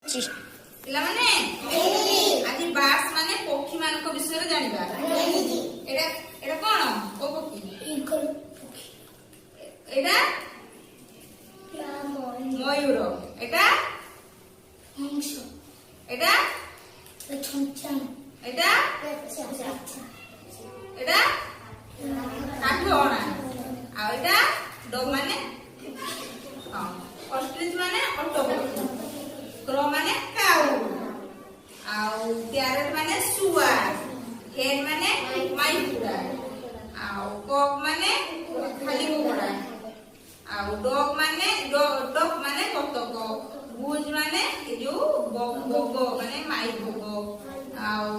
ପିଲା ମାନେ ଆଜି ବାର୍ଡସ ମାନେ ପକ୍ଷୀ ମାନଙ୍କ ବିଷୟରେ ଜାଣିବା। ଏଟା ଏଟା କଣ କୋ ପକ୍ଷୀ? ଏଟା ମୟୂର। ଏଟା ଏଟା ଏଟା ଏଟା କାଠହଣା। ଆଉ ଏଟା ଡଗ୍ ମାନେ ଅଷ୍ଟ୍ରିଚ ମାନେ ଅକ୍ଟୋପସ। କ୍ର ମାନେ କାଉ। ଆଉ ପ୍ୟାରଟ ମାନେ ଶୁଆ। ହେନ୍ ମାନେ ମାଇକୁଡା। ଆଉ କକ୍ ମାନେ ଖାଲି କୁକୁଡ଼ା। ଆଉ ଡଗ୍ ମାନେ ବତକ। ଗୁଜ ମାନେ ଏ ଯୋଉ ବଗ ମାନେ ମାଇ ବଗ। ଆଉ